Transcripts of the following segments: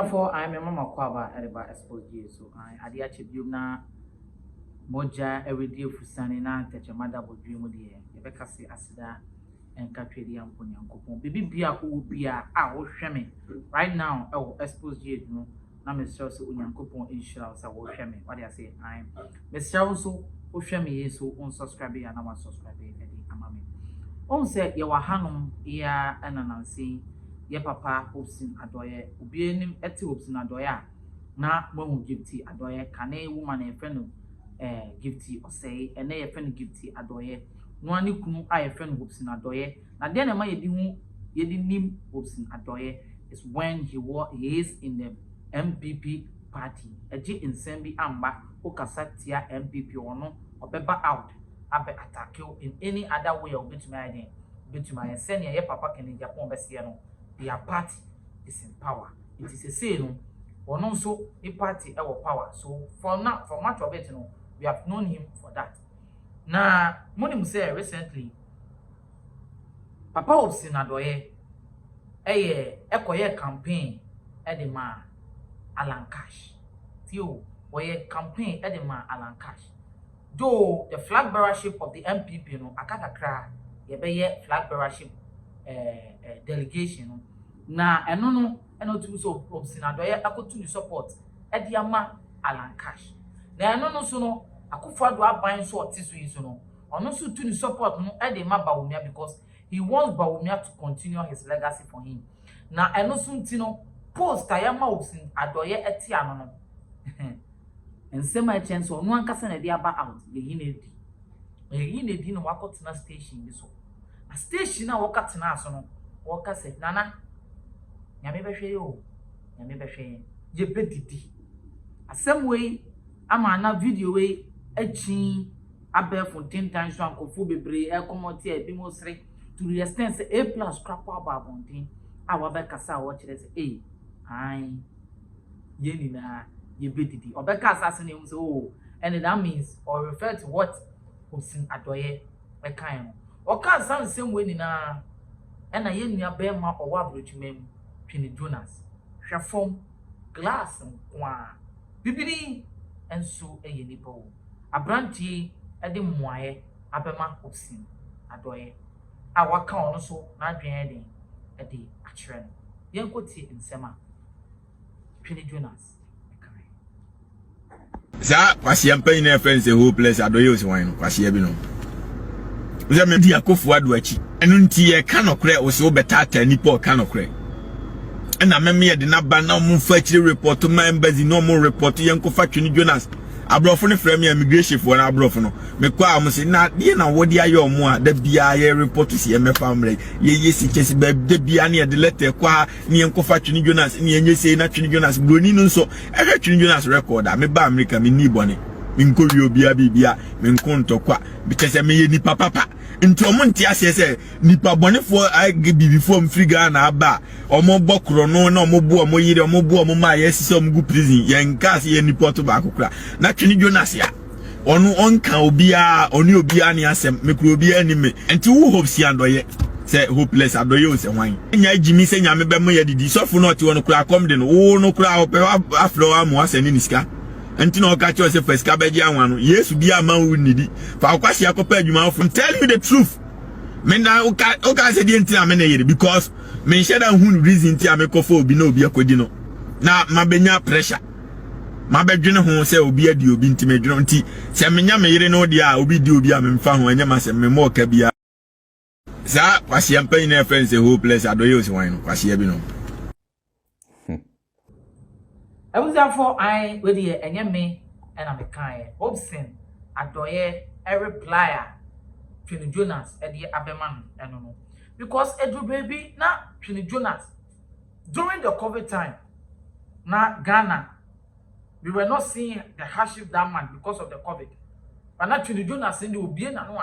for I am a mama kwaba ediba Xposed so I ade achebium na moja everyday fusane na techamada bodwemu de yebeka se asida enka twedi ampo nyankopon bibi bia ko bia a wo hweme right now Xposed no na me sure so nyankopon inshira so wo hweme what I say I me sure so wo hweme yeso on subscribe ya na wa subscribe edi amame on say ye wa hanom ya enanansi ye papa Hopeson Adorye obi enim eti Hopeson Adorye na mahu gifty Adorye kane woman e friend gifty osei ene ye friend gifty Adorye no ani kunu a ye friend Hopeson Adorye na de na ma yedi nim Hopeson Adorye is when he is in the MPP party eji insembi amba okasa tia MPP ono obeba out abe attack you in any other way betuma send ye papa kene Japan bese no their party is in power. It is a say no or no so a party our power. So for much of it, we have known him for that. Now, Monim say recently, Papa Hopeson Adorye a campaign at the man Alan Cash. Tio or campaign at the man Alan Cash. Though the flag bearership of the MPP no akata kra Yεbε flag bearership delegation na eno too so Hopeson Adorye akotu support ediama Alan Cash na eno so no akufado aban so otiso yi so no ono so tu support no ede ma Bawumia because he wants Bawumia to continue his legacy for him na eno so ntino post ayama Hopeson Adorye eti ano no ensema e chance ono ankasa na de aba out ye hinedi no wakotena station bi so a station na wakatena aso no waka se nana nyame behwe yo nyame behwe Yεbε Didi asem we ama na video we achi abefo 10 times so ankofo bebre e komoti e bi mo sre to the extent say A+ crap aba bontin a wabekasa a wo kire say ai ye ni na Yεbε Didi obekasa ase na say oh and that means or refer to what Hopeson Adorye e kan no oka san same we ni na ena ye nua be ma owa abrochimem Twene Jonas hwefom glass kwa bibiri enso eye nipa wo abrantie ede moaye abema Hopeson Adorye a waka ono so na adwen ede akire no yenkoti nsema Twene Jonas za kwasi ampan na friends hopeless Adorye osiwan kwasi ya bi no uza me di akofo ado achi enu nti ye kanokre wo se wo betata nipa kanokre na meme ye de na ba na mo fa chire report ma embassy no mo report ye nko fa Twene Jonas abrofo ne frame immigration for na abrofo no me kwa am se na de na wodi aye omo a da bia ye report si ye me family ye si chesi ba da bia na ye de letter kwa ne nko fa Twene Jonas ne ye sei na Twene Jonas broni no so ehwe Twene Jonas record a me ba America me ni bone minko wi obia bibia minko ntokwa because me ye nipa papa nti omo nti ase se nipa bonefo age bibifo mfriga na aba omo bokro no na omo bu omo yire omo bu omo ma ye sise omo gu prison ye nka se ye nipa to ba kokra na Twene Jonas ya onu onka obia oni obia ne asem mekro obia ni me nti wo Hopeson Adorye se hopeless Adorye o se hwan nya jimi se nya me be mo ye didi sofo no ti wono kra kom de no wo no kra ope afro amu aseni ni sika enti no ka cho se first ka beji anwa no Yesu bia ma wu nidi fa kwasi akopa adwuma of tell you the truth me na o ka se di enti na me na yere because me share that who reason ti amekofo obi na obi akodi no na mabenya pressure mabedwene ho se obi adi obi enti medwene nti se menya me yere no di a obi di obi a me mfa ho anya ma se me mo ka bia za kwasi ampan na friends hopeless Adorye osiwan no kwasi abi no I was therefore I with the enyeme and I'm a kind Hopeson Adorye a replier Twene Jonas at the abeman and no because Addo baby na Twene Jonas during the COVID time na Ghana we were not seeing the hardship that man because of the COVID but now Twene Jonas in the obie na no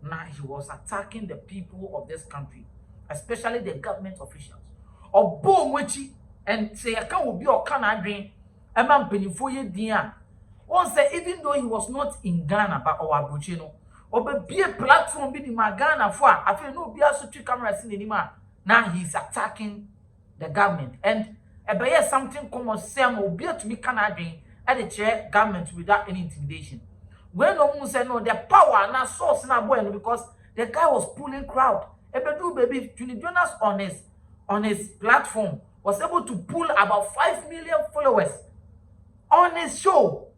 now he was attacking the people of this country especially the government officials obo mwechi and say I can't be or can I drink a man penny for ye dear. One say even though he was not in Ghana but our Buchino, or be a platform be in my Ghana for I feel no be also two cameras in anymore. Now he's attacking the government and Ebeye something common same will be to me Canadian at the chair government without any intimidation. When no one said no, the power and our source in our boy because the guy was pulling crowd. Ebedu baby Twene Jonas on his platform was able to pull about 5 million followers on his show.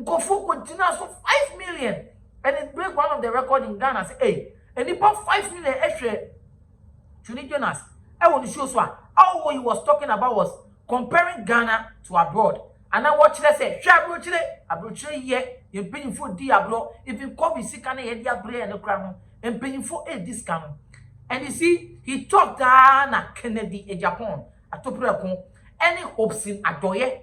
Go for continue so 5 million. And it break one of the record in Ghana. Say, hey, and about 5 million extra Twene Jonas. I want to show so all he was talking about was comparing Ghana to abroad. And I watch that say, abrochile ye, you paying for diablo, if you call me sick and a diablo and a crown, and paying for a discount. And you see, he talked na Kennedy in Japan, at Topra, any Hopeson Adorye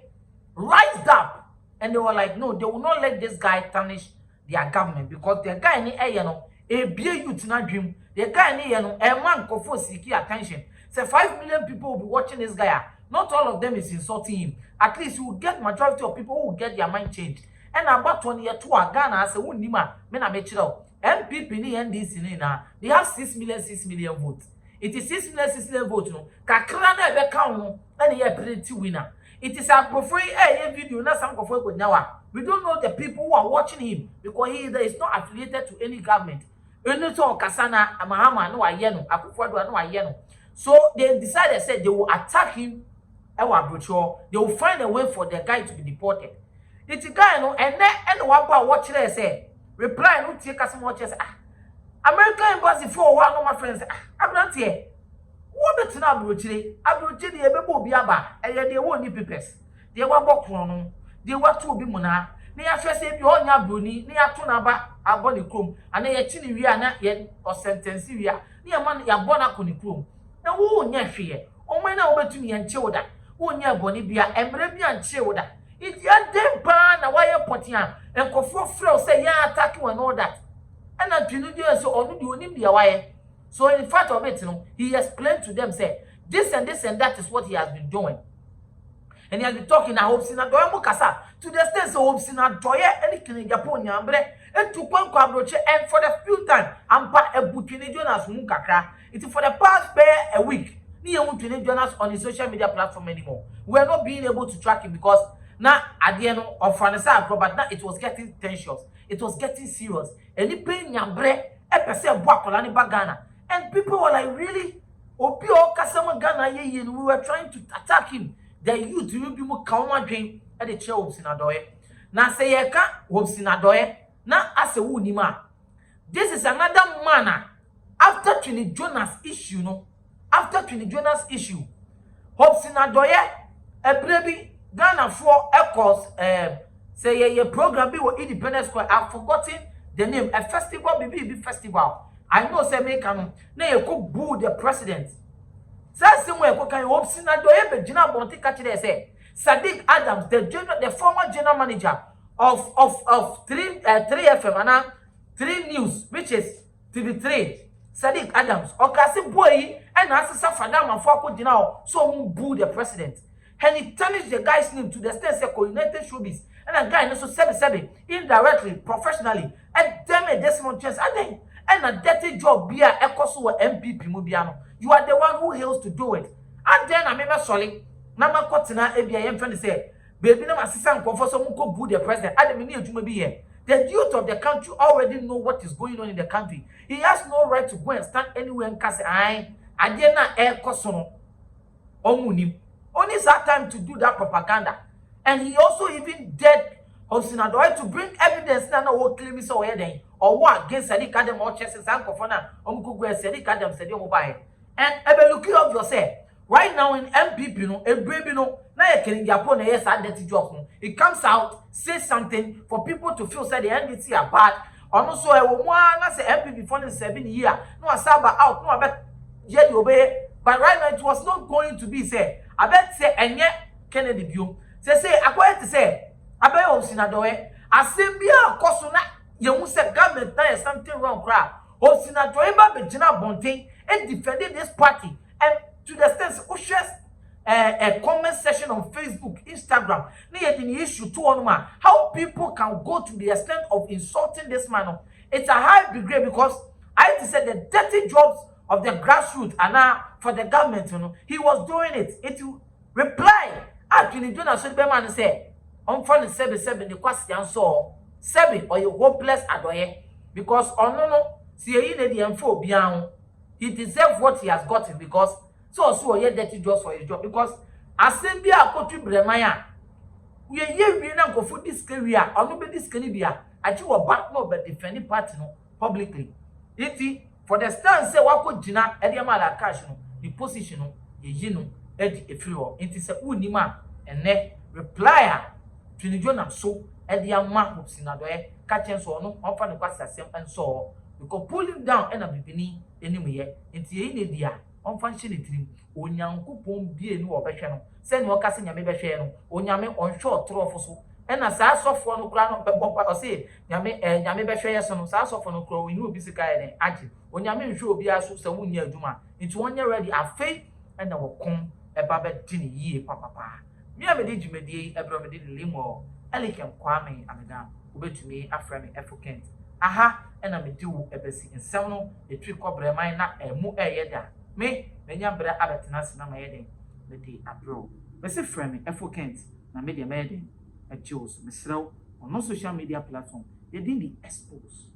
rised up, and they were like, no, they will not let this guy tarnish their government because the guy in the a beer youth not dream, the guy in a man for seeking attention. Say 5 million people will be watching this guy. Not all of them is insulting him. At least you will get majority of people who will get their mind changed. And about 20 years to Ghana, I say, Nima, men are mature. MPP ni NDC na they have 6 million votes. It is 6 million votes. No, Kakrana ebe count no, and he a pretty winner. It is a profile video na some profile now. We don't know the people who are watching him because he is not affiliated to any government. Eneto Kasana Mahama no ayeno, Akufo-Addo no ayeno. So they decided said they will attack him. They will find a way for the guy to be deported. It's a guy no and one part watch there say reply no take us much as American embassy for one of my friends. I'm not here. What better now Abrochile the Yebebo biaba and they won't need papers. They were bokrono. They were to be mona. They are just say you on your bruni, near Tunaba, a body chrome, and they are chilling we are not yet or sentence we are near man ya bona kunicrum. Now who near fear? Oh my now to me and childa. Who near Bonibia and Brebian childa. It's your damn pan a wire potian and Kofo Fro say ya attack you and all that. And I do so only you need the wire. So in fact of it, you know, he explained to them, say, this and that is what he has been doing. And he has been talking about Hopeson Adorye Mukasa to the extent of Hopeson Adorye anything in Japan, and to one Abroche, and for the few time, I'm part of Twene Jonas Mukakra. It is for the past a week. Near Twene Jonas on his social media platform anymore. We are not being able to track him because now at the end of Firẹs, but now it was getting tensions. It was getting serious. And he paid Yambre, Ghana. And people were like, really? Opio Kasama Ghana, we were trying to attack him. The youth will be more calm dream at the chair Hopeson Adorye. Now say Hopeson Adorye. Now as a Wunima. This is another manner. After Twene Jonas issue, no. After Twene Jonas issue, Hopeson Adorye, a baby Ghana for echoes, say a program be Independence Square. I've forgotten the name. A festival, be festival. I know say make no. Now you could boo the president. Say somewhere can Hopeson Adorye be General Bonti catch there say Sadiq Adams, the former general manager of 3FM and 3 News, which is TV3. Sadiq Adams, Okasi boy, and as a Fadam and Fako Dinao, so boo the president. And he tarnished the guy's name to the extent say coordinated showbiz. And a guy also 7 indirectly, professionally, and damn a decimal chance. And a dirty job be a Ekosu MPP Mubiano. You are the one who hails to do it. And then I remember sorry, Nama Kotina ABIM friend say, baby, no assistant confess someone boo the president. I didn't need to be here. The youth of the country already know what is going on in the country. He has no right to go and stand anywhere and cast I did not air Kosono. Omunim. Only that time to do that propaganda. And he also even dared Hopeson Adorye to bring evidence now no claim so or what against Sadiq Adam or Chess and Kofana, Sadiq Adam said mobile. And Ebe looking up yourself. Right now in MPP, no, a baby no, now you can Japan yes dirty job. No. It comes out, says something for people to feel say the NDC are bad. Or no, so I will want say MPP for the 7 years. No, I saba out, no, I bet Yεbε. But right now it was not going to be said. I bet say and yet Kennedy view. Say I going to say I bet Hopeson Adorye. I say be a cosuna. You must say government now is something wrong. Crap. Hopeson Adorye be General Bonti and defending this party and to the extent a comment section on Facebook, Instagram. Near the issue to one man. How people can go to the extent of insulting this man. It's a high degree because I have to say the dirty jobs of the grassroots and now for the government, you know, he was doing it. reply Twene Jonas so be man say on for the 7 the question so 7 or you hopeless Adorye because no see he dey info bia he deserve what he has gotten because so ye dirty just for his job because asem bia akotu breman a we wi na nkofo discaria ono be discani bia achi wo back no be defending party no publicly iti for the stand say wako gina e dey mala cash no the position no ye no e di efiri ho iti say unima ene reply a Twene Jonas so e dey ama Hopeson Adorye ka chen so no ofa ne kwasa asem enso because pulling down ena bibini anyway enti ye ne dia onfa nche ne tirim onyankopon bie no obehwe no se ne okase nyame behwe no onyame onhwe otrofo so ena saa sofo no kura no bebọ o se nyame behwe yeso no saa sofo no kura wini obi sika ye age onyame nhwe obi aso se wonni adwuma enti wonye ready afei ena wokon eba be dini yie papa mi amede djumedie ebro mede limo elikem kwame ameda obetumi afra me efokent aha ena me diwo ebesi nsem no etwi kobre man na emu eyeda me menya bra abetena sina ma yeden me di abro me se frame efokent na media meden Xposed me srew on social media platform they didn't expose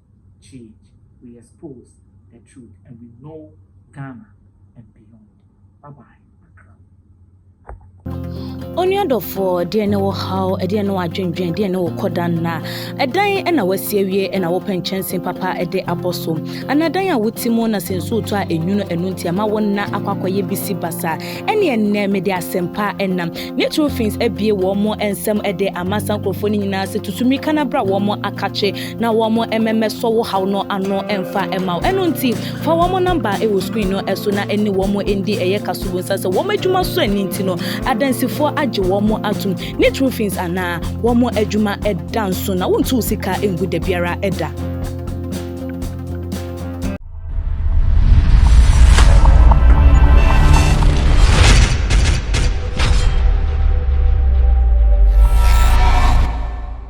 change we expose the truth and we know Ghana and beyond. Bye bye. Only other for dear no how a dear no adwendwen dear no kodana a dying and a wasie and a open chance in papa a day apostle and a dying with Simona since so to a nuno and nuntia ma one na aqua yebisi basa any and media sempa and natural things a be one more and some a day a massa prophoning nas to sumi canabra one more a catche now one more MMS so how no and no and far and mouth and unti for one more number it will screen no as soon as any one more in the air casubus as a woman to my son intino a dancing for one more atum natural things ana one more ejuma e dance na won't sika engu de biara eda